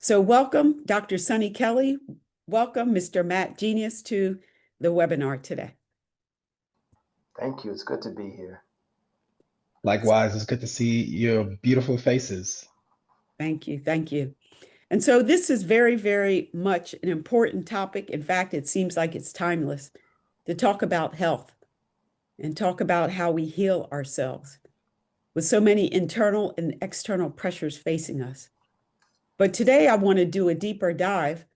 So welcome, Dr. Sunny Kelly. Welcome, Mr. Matt Genius, to the webinar today. Thank you. It's good to be here. Likewise, it's good to see your beautiful faces. Thank you. Thank you. And so this is very, very much an important topic. In fact, it seems like it's timeless to talk about health and talk about how we heal ourselves with so many internal and external pressures facing us. But today I want to do a deeper dive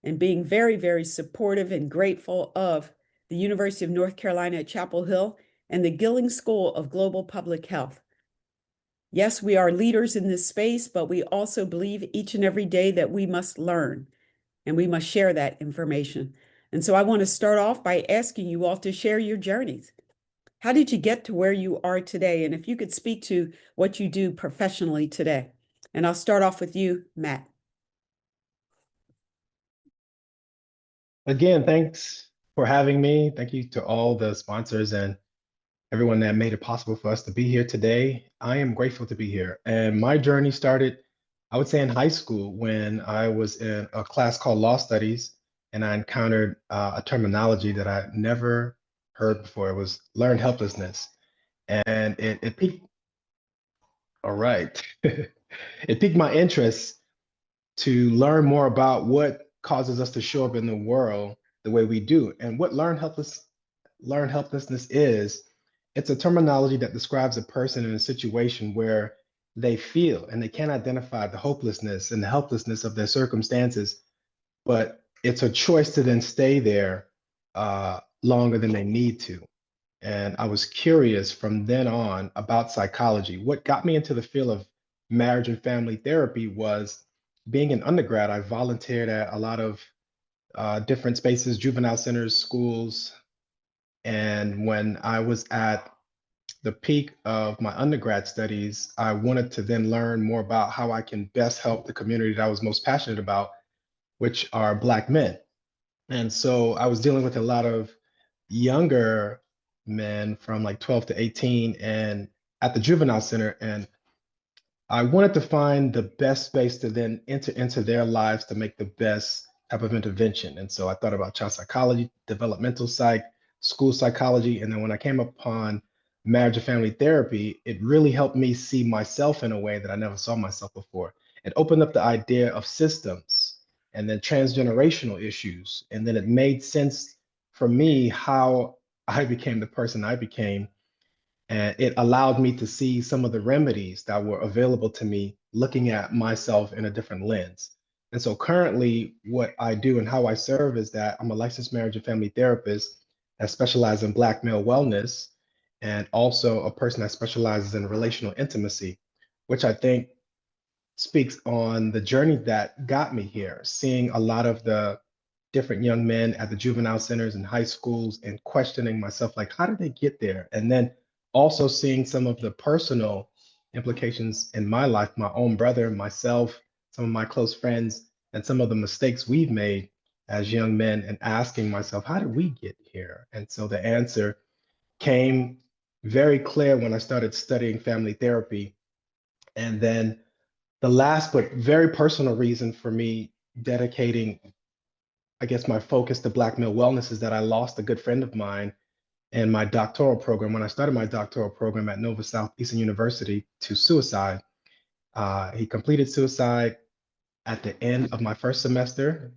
and being very, very supportive and grateful of the University of North Carolina at Chapel Hill and the Gilling School of Global Public Health. Yes, we are leaders in this space, but we also believe each and every day that we must learn and we must share that information. And so I want to start off by asking you all to share your journeys. How did you get to where you are today? And if you could speak to what you do professionally today. And I'll start off with you, Matt. Again, thanks for having me. Thank you to all the sponsors and everyone that made it possible for us to be here today. I am grateful to be here. And my journey started, I would say, in high school when I was in a class called Law Studies, and I encountered a terminology that I never heard before. It was learned helplessness. And it piqued, all right, it piqued my interest to learn more about what causes us to show up in the world the way we do. And what learned helplessness is, it's a terminology that describes a person in a situation where they feel and they can't identify the hopelessness and the helplessness of their circumstances, but it's a choice to then stay there longer than they need to. And I was curious from then on about psychology. What got me into the field of marriage and family therapy was being an undergrad. I volunteered at a lot of different spaces, juvenile centers, schools. And when I was at the peak of my undergrad studies, I wanted to then learn more about how I can best help the community that I was most passionate about, which are Black men. And so I was dealing with a lot of younger men from like 12 to 18 and at the juvenile center. And I wanted to find the best space to then enter into their lives to make the best type of intervention. And so I thought about child psychology, developmental psych, school psychology. And then when I came upon marriage and family therapy, it really helped me see myself in a way that I never saw myself before. It opened up the idea of systems and then transgenerational issues. And then it made sense for me how I became the person I became, and it allowed me to see some of the remedies that were available to me looking at myself in a different lens. And so currently what I do and how I serve is that I'm a licensed marriage and family therapist that specializes in Black male wellness, and also a person that specializes in relational intimacy, which I think speaks on the journey that got me here, seeing a lot of the different young men at the juvenile centers and high schools and questioning myself, like, how did they get there? And then also seeing some of the personal implications in my life, my own brother, myself, some of my close friends, and some of the mistakes we've made as young men, and asking myself, how did we get here? And so the answer came very clear when I started studying family therapy. And then the last but very personal reason for me dedicating, I guess, my focus to Black male wellness is that I lost a good friend of mine in my doctoral program. When I started my doctoral program at Nova Southeastern University, to suicide. He completed suicide at the end of my first semester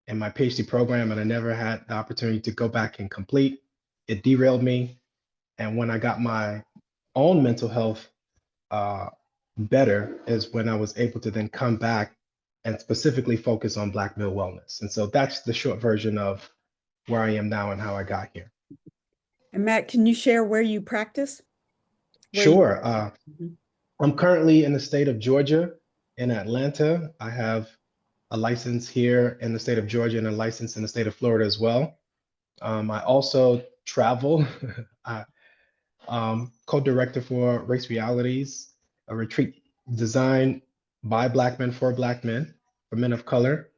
in my PhD program, and I never had the opportunity to go back and complete. It derailed me. And when I got my own mental health uh, better is when I was able to then come back and specifically focus on Black male wellness. And so that's the short version of where I am now and how I got here. And Matt, can you share where you practice? Sure. I'm currently in the state of Georgia in Atlanta. I have a license here in the state of Georgia and a license in the state of Florida as well. I also travel. Co-director for Race Realities, a retreat designed by Black men for Black men, for men of color.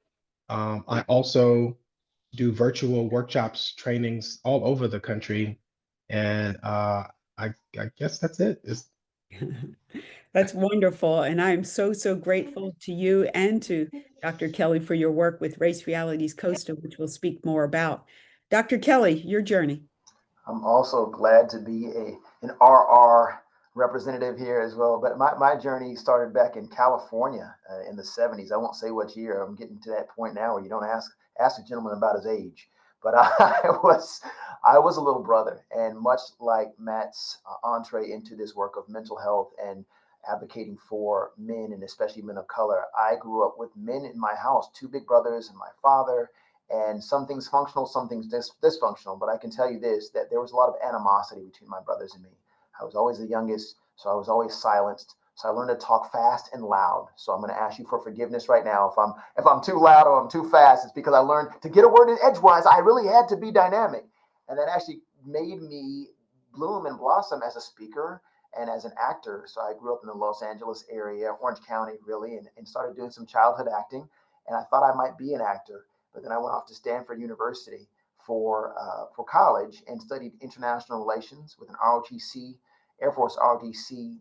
I also do virtual workshops, trainings all over the country. And I guess that's it. That's wonderful. And I'm so, so grateful to you and to Dr. Kelly for your work with Race Realities Costa, which we'll speak more about. Dr. Kelly, your journey. I'm also glad to be an RR representative here as well. But my journey started back in California in the 70s. I won't say what year. I'm getting to that point now where you don't ask a gentleman about his age. But I was a little brother, and much like Matt's entree into this work of mental health and advocating for men and especially men of color, I grew up with men in my house, two big brothers and my father, and some things functional, some things dysfunctional. But I can tell you this, that there was a lot of animosity between my brothers and me. I was always the youngest, so I was always silenced. So I learned to talk fast and loud. So I'm going to ask you for forgiveness right now. If I'm too loud or I'm too fast, it's because I learned to get a word in edgewise. I really had to be dynamic, and that actually made me bloom and blossom as a speaker and as an actor. So I grew up in the Los Angeles area, Orange County, really, and started doing some childhood acting. And I thought I might be an actor, but then I went off to Stanford University for college and studied international relations with an ROTC, Air Force ROTC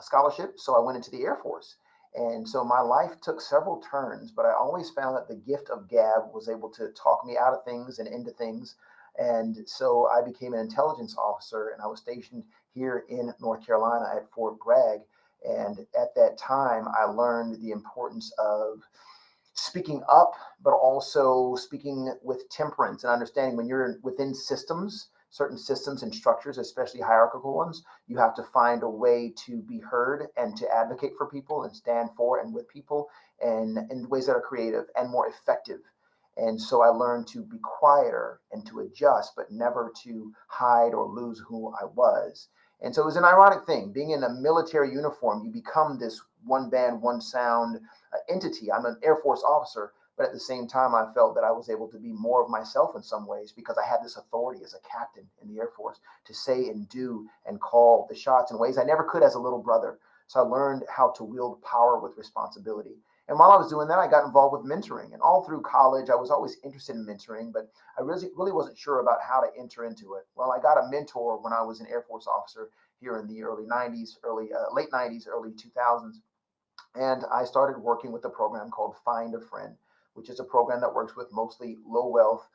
scholarship. So I went into the Air Force. And so my life took several turns, but I always found that the gift of gab was able to talk me out of things and into things. And so I became an intelligence officer, and I was stationed here in North Carolina at Fort Bragg. And at that time, I learned the importance of speaking up, but also speaking with temperance and understanding when you're within systems, certain systems and structures, especially hierarchical ones, you have to find a way to be heard and to advocate for people and stand for and with people and in ways that are creative and more effective. And so I learned to be quieter and to adjust, but never to hide or lose who I was. And so it was an ironic thing. Being in a military uniform, you become this one band, one sound entity. I'm an Air Force officer, but at the same time, I felt that I was able to be more of myself in some ways because I had this authority as a captain in the Air Force to say and do and call the shots in ways I never could as a little brother. So I learned how to wield power with responsibility. And while I was doing that, I got involved with mentoring. And all through college, I was always interested in mentoring, but I really wasn't sure about how to enter into it. Well, I got a mentor when I was an Air Force officer here in the early 90s, late 90s, early 2000s. And I started working with a program called Find a Friend, which is a program that works with mostly low wealth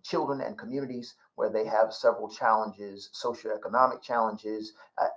children and communities where they have several challenges, socioeconomic challenges,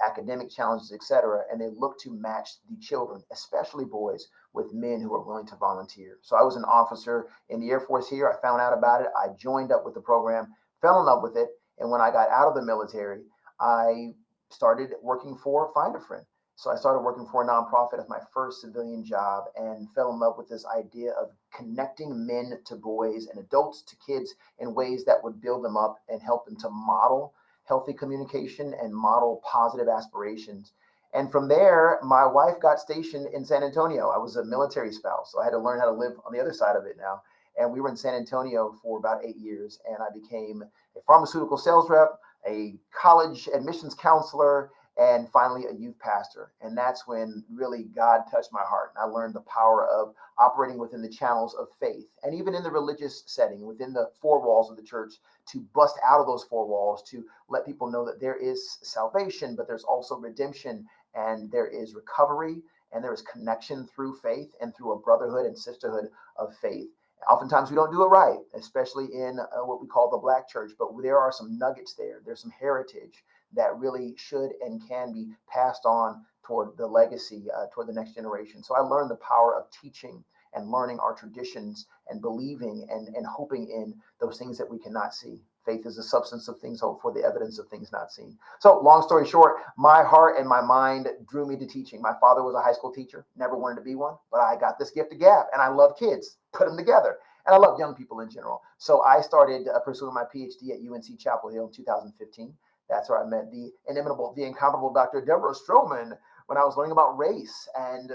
academic challenges, etc. And they look to match the children, especially boys, with men who are willing to volunteer. So I was an officer in the Air Force here. I found out about it. I joined up with the program, fell in love with it. And when I got out of the military, I started working for Find a Friend. So I started working for a nonprofit as my first civilian job and fell in love with this idea of connecting men to boys and adults to kids in ways that would build them up and help them to model healthy communication and model positive aspirations. And from there, my wife got stationed in San Antonio. I was a military spouse, so I had to learn how to live on the other side of it now. And we were in San Antonio for about 8 years, and I became a pharmaceutical sales rep, a college admissions counselor, and finally a youth pastor. And that's when really God touched my heart. And I learned the power of operating within the channels of faith and even in the religious setting, within the four walls of the church, to bust out of those four walls, to let people know that there is salvation, but there's also redemption and there is recovery and there is connection through faith and through a brotherhood and sisterhood of faith. Oftentimes we don't do it right, especially in what we call the Black church, but there are some nuggets there. There's some heritage that really should and can be passed on toward the legacy, toward the next generation. So I learned the power of teaching and learning our traditions and believing and hoping in those things that we cannot see. Faith is the substance of things hoped for, the evidence of things not seen. So long story short, my heart and my mind drew me to teaching. My father was a high school teacher, never wanted to be one, but I got this gift of gab, and I love kids, put them together. And I love young people in general. So I started pursuing my PhD at UNC Chapel Hill in 2015. That's where I met the inimitable, the incomparable Dr. Deborah Stroman when I was learning about race and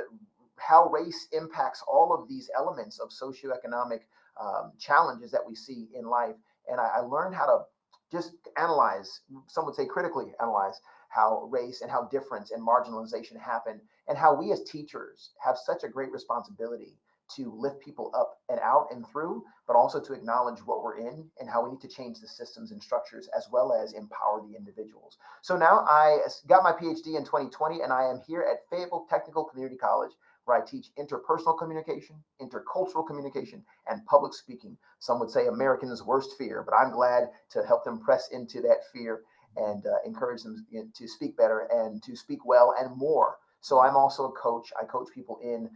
how race impacts all of these elements of socioeconomic challenges that we see in life. And I learned how to just analyze, some would say critically analyze, how race and how difference and marginalization happen, and how we as teachers have such a great responsibility to lift people up and out and through, but also to acknowledge what we're in and how we need to change the systems and structures as well as empower the individuals. So now I got my PhD in 2020, and I am here at Fayetteville Technical Community College, where I teach interpersonal communication, intercultural communication, and public speaking. Some would say Americans' worst fear, but I'm glad to help them press into that fear and encourage them to speak better and to speak well and more. So I'm also a coach. I coach people in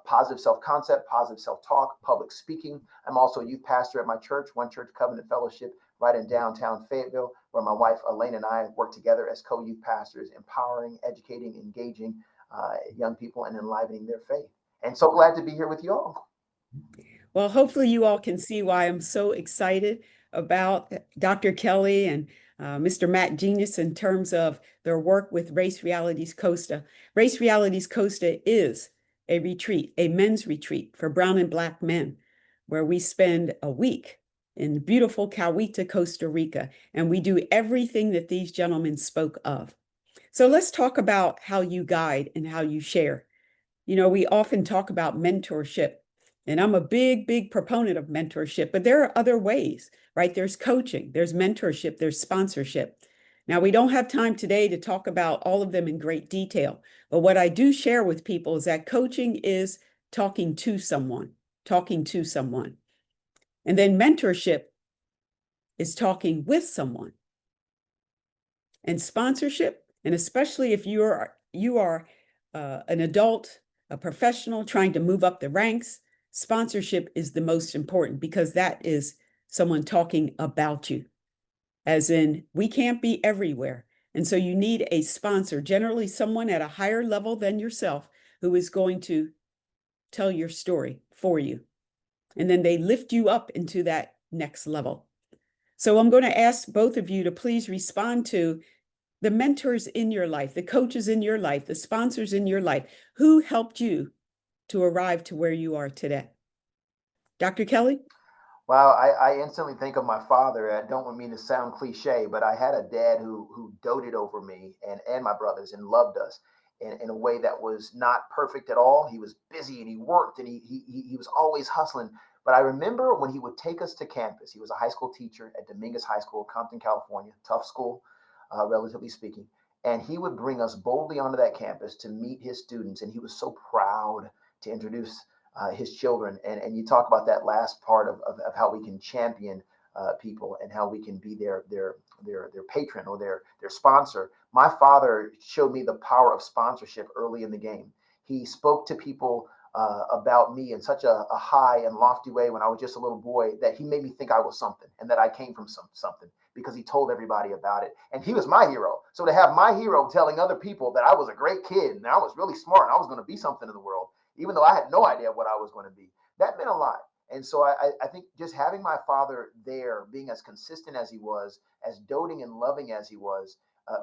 positive self-concept, positive self-talk, public speaking. I'm also a youth pastor at my church, One Church Covenant Fellowship, right in downtown Fayetteville, where my wife Elaine and I work together as co-youth pastors, empowering, educating, engaging young people and enlivening their faith. And so glad to be here with you all. Well, hopefully you all can see why I'm so excited about Dr. Kelly and Mr. Matt Genius in terms of their work with Race Realities Costa. Race Realities Costa is a retreat, a men's retreat for brown and black men, where we spend a week in beautiful Coweta, Costa Rica, and we do everything that these gentlemen spoke of. So let's talk about how you guide and how you share. You know, we often talk about mentorship, and I'm a big, big proponent of mentorship, but there are other ways, right? There's coaching, there's mentorship, there's sponsorship. Now, we don't have time today to talk about all of them in great detail, but what I do share with people is that coaching is talking to someone, talking to someone. And then mentorship is talking with someone. And sponsorship, and especially if you are an adult, a professional trying to move up the ranks, sponsorship is the most important because that is someone talking about you, as in we can't be everywhere. And so you need a sponsor, generally someone at a higher level than yourself, who is going to tell your story for you. And then they lift you up into that next level. So I'm going to ask both of you to please respond to the mentors in your life, the coaches in your life, the sponsors in your life, who helped you to arrive to where you are today. Dr. Kelly? Wow, I instantly think of my father. I don't mean to sound cliche, but I had a dad who doted over me and my brothers and loved us in a way that was not perfect at all. He was busy and he worked and he was always hustling. But I remember when he would take us to campus. He was a high school teacher at Dominguez High School, Compton, California, tough school, relatively speaking. And he would bring us boldly onto that campus to meet his students. And he was so proud to introduce his children. And you talk about that last part of how we can champion people and how we can be their patron or their sponsor. My father showed me the power of sponsorship early in the game. He spoke to people about me in such a high and lofty way when I was just a little boy that he made me think I was something and that I came from something because he told everybody about it. And he was my hero. So to have my hero telling other people that I was a great kid and I was really smart and I was going to be something in the world, even though I had no idea what I was going to be, that meant a lot. And so I think just having my father there, being as consistent as he was, as doting and loving as he was,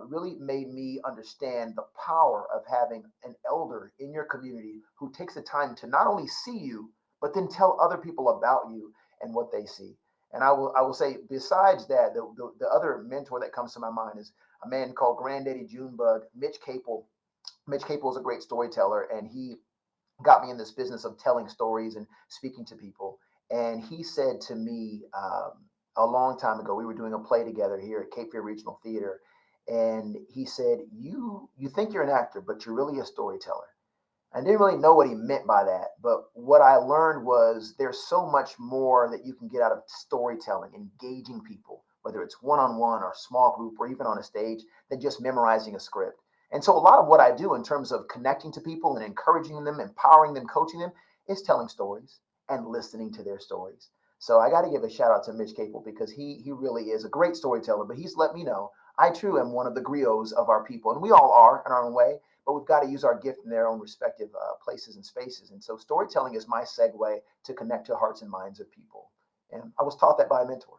really made me understand the power of having an elder in your community who takes the time to not only see you, but then tell other people about you and what they see. And I will say, besides that, the other mentor that comes to my mind is a man called Granddaddy Junebug, Mitch Capel. Mitch Capel is a great storyteller, and he got me in this business of telling stories and speaking to people. And he said to me a long time ago, we were doing a play together here at Cape Fear Regional Theater, and he said, "You think you're an actor, but you're really a storyteller." I didn't really know what he meant by that, but what I learned was there's so much more that you can get out of storytelling, engaging people, whether it's one-on-one or small group or even on a stage, than just memorizing a script. And so a lot of what I do in terms of connecting to people and encouraging them, empowering them, coaching them, is telling stories and listening to their stories. So I got to give a shout out to Mitch Capel because he really is a great storyteller, but he's let me know I too am one of the griots of our people, and we all are in our own way, but we've got to use our gift in their own respective places and spaces. And so storytelling is my segue to connect to hearts and minds of people. And I was taught that by a mentor.